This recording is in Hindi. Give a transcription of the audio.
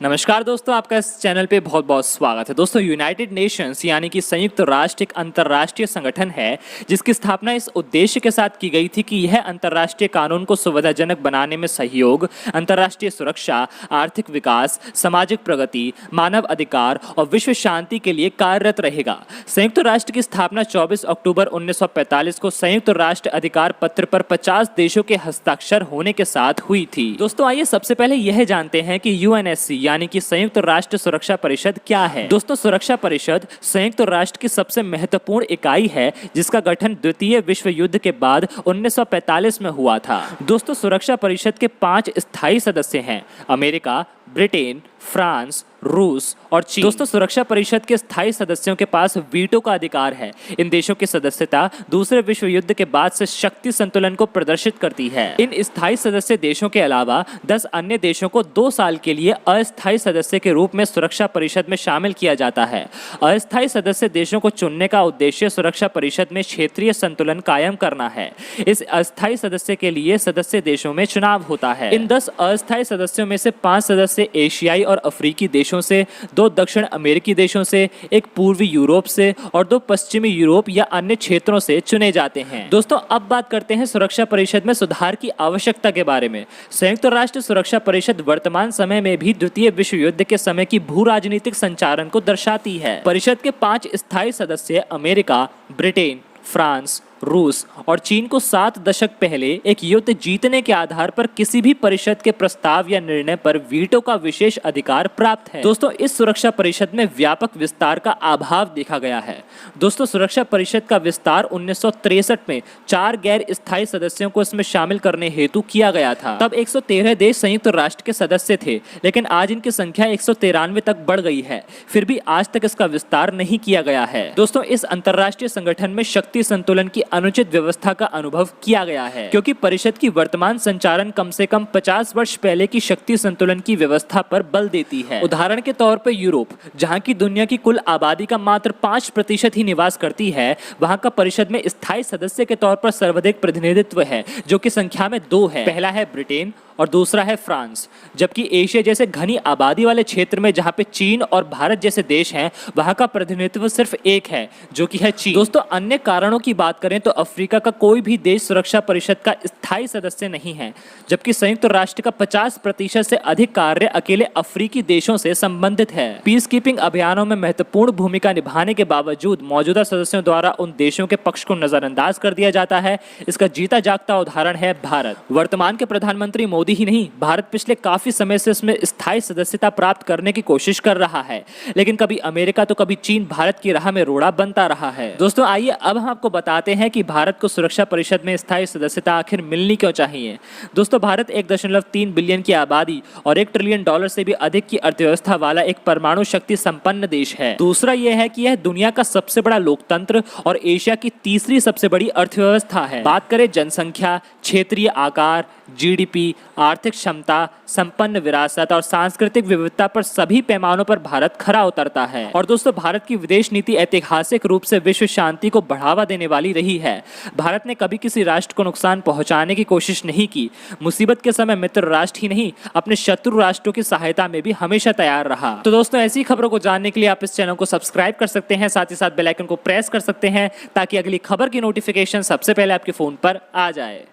नमस्कार दोस्तों, आपका इस चैनल पे बहुत बहुत स्वागत है। दोस्तों, यूनाइटेड नेशंस यानी कि संयुक्त राष्ट्र एक अंतर्राष्ट्रीय संगठन है जिसकी स्थापना इस उद्देश्य के साथ की गई थी कि यह अंतर्राष्ट्रीय कानून को सुविधाजनक बनाने में सहयोग, अंतर्राष्ट्रीय सुरक्षा, आर्थिक विकास, सामाजिक प्रगति, मानव अधिकार और विश्व शांति के लिए कार्यरत रहेगा। संयुक्त राष्ट्र की स्थापना 24 अक्टूबर 1945 को संयुक्त राष्ट्र अधिकार पत्र पर 50 देशों के हस्ताक्षर होने के साथ हुई थी। दोस्तों, आइए सबसे पहले यह जानते हैं कि यूएनएससी यानी कि संयुक्त राष्ट्र सुरक्षा परिषद क्या है। दोस्तों, सुरक्षा परिषद संयुक्त राष्ट्र की सबसे महत्वपूर्ण इकाई है जिसका गठन द्वितीय विश्व युद्ध के बाद 1945 में हुआ था। दोस्तों, सुरक्षा परिषद के 5 स्थायी सदस्य हैं: अमेरिका, ब्रिटेन, फ्रांस, रूस और चीन। दोस्तों, सुरक्षा परिषद के स्थायी सदस्यों के पास वीटो का अधिकार है। इन देशों की सदस्यता दूसरे विश्व युद्ध के बाद से शक्ति संतुलन को प्रदर्शित करती है। इन स्थायी सदस्य देशों के अलावा 10 अन्य देशों को 2 साल के लिए अस्थायी सदस्य के रूप में सुरक्षा परिषद में शामिल किया जाता है। अस्थायी सदस्य देशों को चुनने का उद्देश्य सुरक्षा परिषद में क्षेत्रीय संतुलन कायम करना है। इस अस्थायी सदस्य के लिए सदस्य देशों में चुनाव होता है। इन 10 अस्थायी सदस्यों में से 5 सदस्य एशियाई और अफ्रीकी देशों से, 2 दक्षिण अमेरिकी देशों से, 1 पूर्वी यूरोप से और 2 पश्चिमी यूरोप या अन्य क्षेत्रों से चुने जाते हैं। दोस्तों, अब बात करते हैं सुरक्षा परिषद में सुधार की आवश्यकता के बारे में। संयुक्त राष्ट्र सुरक्षा परिषद वर्तमान समय में भी द्वितीय विश्व युद्ध के समय की भू राजनीतिक संचालन को दर्शाती है। परिषद के 5 स्थायी सदस्य अमेरिका, ब्रिटेन, फ्रांस, रूस और चीन को 7 दशक पहले एक युद्ध जीतने के आधार पर किसी भी परिषद के प्रस्ताव या निर्णय पर वीटो का विशेष अधिकार प्राप्त है। दोस्तों, इस सुरक्षा परिषद में व्यापक विस्तार का अभाव देखा गया है। दोस्तों, सुरक्षा परिषद का विस्तार 1963 में 4 गैर स्थायी सदस्यों को इसमें शामिल करने हेतु किया गया था। तब 113 देश संयुक्त राष्ट्र के सदस्य थे, लेकिन आज इनकी संख्या 193 तक बढ़ गई है। फिर भी आज तक इसका विस्तार नहीं किया गया है। दोस्तों, इस अंतर्राष्ट्रीय संगठन में शक्ति संतुलन की अनुचित व्यवस्था का अनुभव किया गया है, क्योंकि परिषद की वर्तमान संचालन कम से कम 50 वर्ष पहले की शक्ति संतुलन की व्यवस्था पर बल देती है। उदाहरण के तौर पर यूरोप, जहां की दुनिया की कुल आबादी का मात्र 5% ही निवास करती है, वहां का परिषद में स्थायी सदस्य के तौर पर सर्वाधिक प्रतिनिधित्व है, जो कि संख्या में 2 है। पहला है ब्रिटेन और दूसरा है फ्रांस। जबकि एशिया जैसे घनी आबादी वाले क्षेत्र में जहां पे चीन और भारत जैसे देश हैं, वहां का प्रतिनिधित्व सिर्फ 1 है, जो कि है चीन। दोस्तों, अन्य कारणों की बात करें तो अफ्रीका का कोई भी देश सुरक्षा परिषद का स्थायी सदस्य नहीं है, जबकि संयुक्त राष्ट्र का 50% से अधिक कार्य अकेले अफ्रीकी देशों से संबंधित है। पीस कीपिंग अभियानों में महत्वपूर्ण भूमिका निभाने के बावजूद मौजूदा सदस्यों द्वारा उन देशों के पक्ष को नजरअंदाज कर दिया जाता है। इसका जीता जागता उदाहरण है भारत। वर्तमान के प्रधानमंत्री मोदी ही नहीं, भारत पिछले काफी समय से इसमें स्थायी सदस्यता प्राप्त करने की कोशिश कर रहा है, लेकिन कभी अमेरिका तो कभी चीन भारत की राह में रोड़ा बनता रहा है। दोस्तों, आइए अब हम आपको बताते हैं कि भारत को सुरक्षा परिषद में स्थायी सदस्यता आखिर मिलनी क्यों चाहिए। दोस्तों, भारत 1.3 बिलियन की आबादी और $1 ट्रिलियन से भी अधिक की अर्थव्यवस्था वाला एक परमाणु शक्ति संपन्न देश है। दूसरा यह है कि यह दुनिया का सबसे बड़ा लोकतंत्र और एशिया की तीसरी सबसे बड़ी अर्थव्यवस्था है। बात करें जनसंख्या, क्षेत्रीय आकार, जीडीपी, आर्थिक क्षमता, संपन्न विरासत और सांस्कृतिक विविधता पर सभी पैमानों पर भारत खरा उतरता है। और दोस्तों, भारत की विदेश नीति ऐतिहासिक रूप से विश्व शांति को बढ़ावा देने वाली रही है। भारत ने कभी किसी राष्ट्र को नुकसान पहुंचाने की कोशिश नहीं की। मुसीबत के समय मित्र राष्ट्र ही नहीं, अपने शत्रु राष्ट्रों की सहायता में भी हमेशा तैयार रहा। तो दोस्तों, ऐसी खबरों को जानने के लिए आप इस चैनल को सब्सक्राइब कर सकते हैं, साथ ही साथ बेल आइकन को प्रेस कर सकते हैं ताकि अगली खबर की नोटिफिकेशन सबसे पहले आपके फोन पर आ जाए।